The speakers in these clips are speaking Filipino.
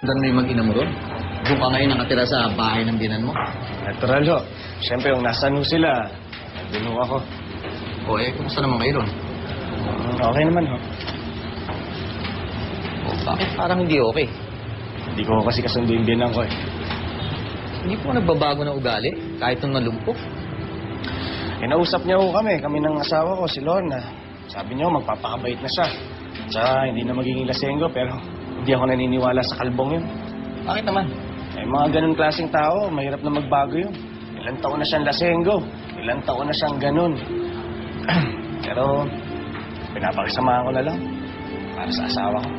Doon mo yung mag-ina mo doon? Doon ka ngayon nakatira sa bahay ng binan mo? Natural ho. Siyempre, yung nasaan ho sila, nandun ho ako. O kumusta naman kayo doon? Okay naman ho. O, bakit parang hindi okay? Hindi ko kasi kasundo yung binan ko eh. Hindi po nagbabago ng ugali, kahit nung nalumpok. Nausap niya ho kami ng asawa ko, si Lorna. Sabi niya magpapakabait na siya. Tsaka hindi na magiging lasenggo, pero hindi ako naniniwala sa kalbong yun. Bakit naman? Mga ganun klaseng tao, mahirap na magbago yun. Ilang taon na siyang lasenggo, ilang taon na siyang ganun. Pero, pinapakisamahan ko na lang para sa asawa ko.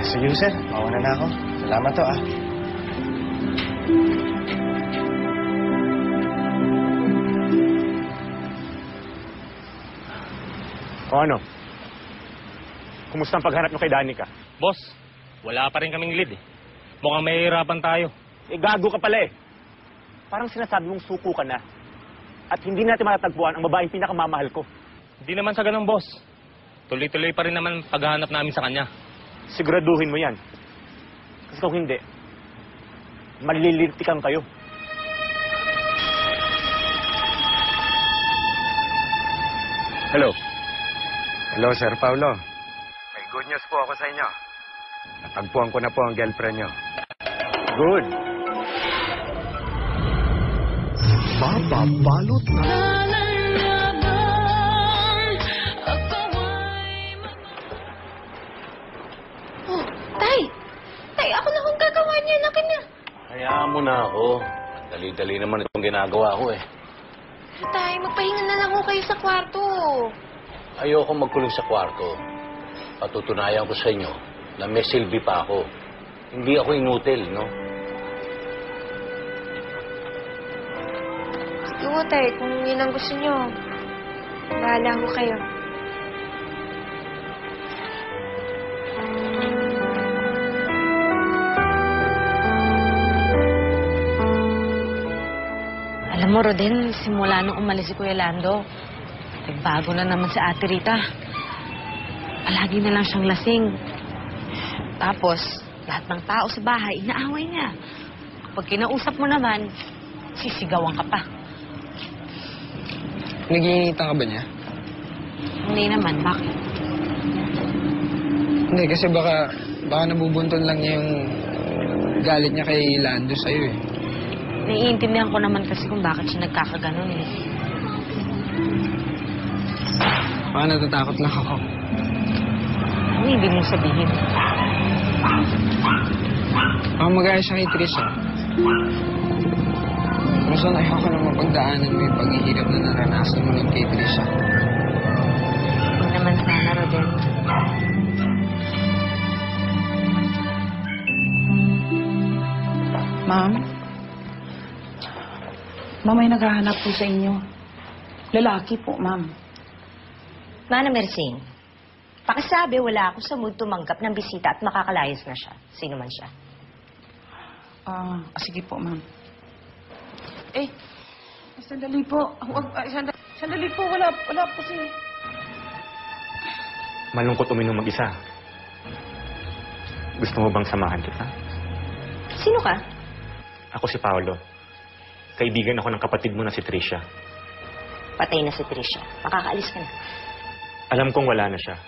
Sige, sir. Mauna na ako. Salamat to, O ano? Kumusta ang paghanap nyo kay Danica? Boss, wala pa rin kaming lead eh. Mukhang mahihirapan tayo. Gago ka pala eh. Parang sinasabi mong suko ka na. At hindi natin matatagpuan ang babaeng pinakamamahal ko. Hindi naman sa ganun, boss. Tuloy-tuloy pa rin naman paghahanap namin sa kanya. Siguraduhin mo yan. Kasi kung hindi, malilirtikan kayo. Hello. Hello, Sir Paulo. May good news po ako sa inyo. Natagpuan ko na po ang girlfriend nyo. Good. Mababalot na. Oh, Tay! Tay, ako na kung gagawa niya. Laki na. Hayaan mo na ako. Dali-dali naman itong ginagawa ko eh. Tay, magpahinga na lang ako kayo sa kwarto. Ayoko magkulong sa kwarto. Patutunayan ko sa inyo na may silbi pa ako. Hindi ako inutil, no? Sige mo, Tay, kung yun ang gusto niyo. Bahala ko kayo. Alam mo, Rodin, simula nung umalis si Kuya Lando, nagbago na naman si Ate Rita. Palagi na lang siyang lasing. Tapos, lahat ng tao sa bahay, inaaway niya. Kapag kinausap mo naman, sisigawan ka pa. Nag-iinitan ka ba niya? Hindi naman, bakit? Hindi, kasi baka nabubunton lang niya yung galit niya kay Lando sa'yo eh. Naiintindihan ko naman kasi kung bakit siya nagkakaganon eh. Baka natatakot lang ako. Ano hindi mong sabihin? Baka mag-aaya siya kay Trisha. Kung saan ayoko na mapagdaanan mo yung paghihirap na naranasan mo nun kay Trisha. Huwag naman sana, Rodel. Ma'am? Ma'am, may naghahanap po sa inyo. Lalaki po, ma'am. Mana Mersing, pakisabi wala ako sa mood tumanggap ng bisita at makakalayas na siya. Sino man siya. Sige po, ma'am. Sandali po. Sandali po. Wala po si... Malungkot uminom mag-isa. Gusto mo bang samahan kita? Sino ka? Ako si Paolo. Kaibigan ako ng kapatid mo na si Trisha. Patay na si Trisha. Makakaalis ka na. Alam kong wala na siya.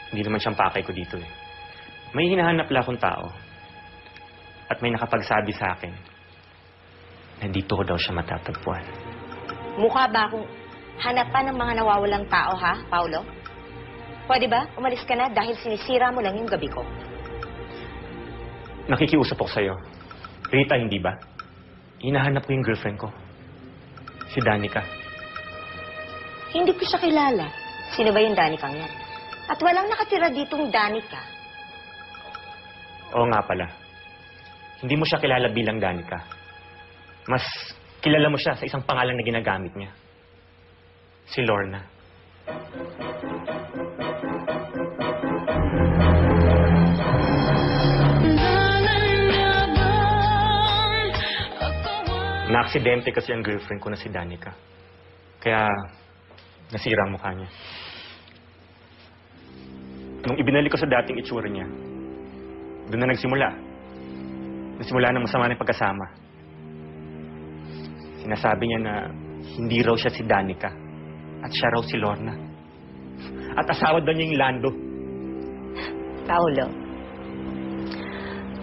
Hindi naman siyang pakay ko dito eh. May hinahanap lang akong tao. At may nakapagsabi sa akin na dito ko daw siya matatagpuan. Mukha ba akong hanapan ng mga nawawalang tao, ha, Paolo? Pwede ba? Umalis ka na dahil sinisira mo lang yung gabi ko. Nakikiusap ako sa'yo. Rita, hindi ba? Hinahanap ko yung girlfriend ko. Si Danica. Hindi ko siya kilala. Sino ba yung Danica yan? At walang nakatira ditong Danica. Oo nga pala. Hindi mo siya kilala bilang Danica. Mas kilala mo siya sa isang pangalan na ginagamit niya. Si Lorna. Na-aksidente kasi ang girlfriend ko na si Danica. Kaya nasira ang mukha niya. Nung ibinalik ko sa dating itsura niya, Doon na nagsimula. Nagsimula ng masama ng pagkasama. Sinasabi niya na hindi raw siya si Danica at siya raw si Lorna. At asawa daw niya yung Lando. Paolo,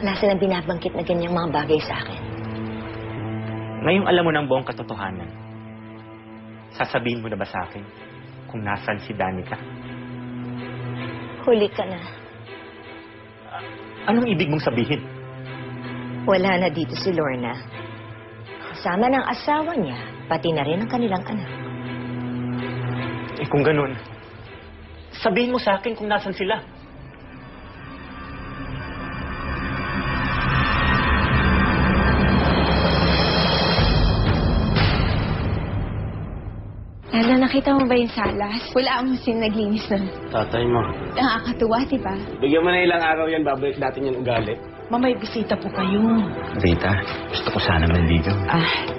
wala silang binabangkit na ganyang mga bagay sa akin. Ngayong alam mo ng buong katotohanan, sasabihin mo na ba sa akin kung nasan si Danica? Huli ka na. Anong ibig mong sabihin? Wala na dito si Lorna. Kasama ng asawa niya, pati na rin ang kanilang anak. Eh kung ganun, sabihin mo sa akin kung nasan sila. Lalo, nakita mo ba yung salas? Wala akong naglinis nun. Tatay mo. Nakakatuwa, diba? Bigyan mo na ilang araw yan, babalik natin yung ugali. Mamay, bisita po kayo. Rita, gusto ko sana nandito.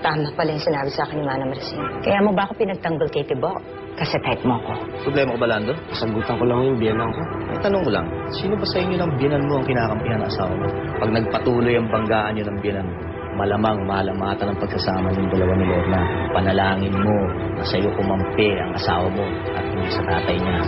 Tama pala yung sinabi sa akin ni Mana Maricin. Kaya mo ba ako pinagtanggol kay Tibo? Kasi type mo ko. Problema ko ba, Lando? Sagutan ko lang yung biyanan ko. Tanong ko lang, sino ba sa inyo ng biyanan mo ang kinakampihan ng asawa mo? Pag nagpatuloy ang banggaan niyo ng biyanan mo, malamang malamatan ang pagkasama ng dalawa ni Lorna. Panalangin mo na sa'yo kumampi ang asawa mo at hindi sa tatay niya.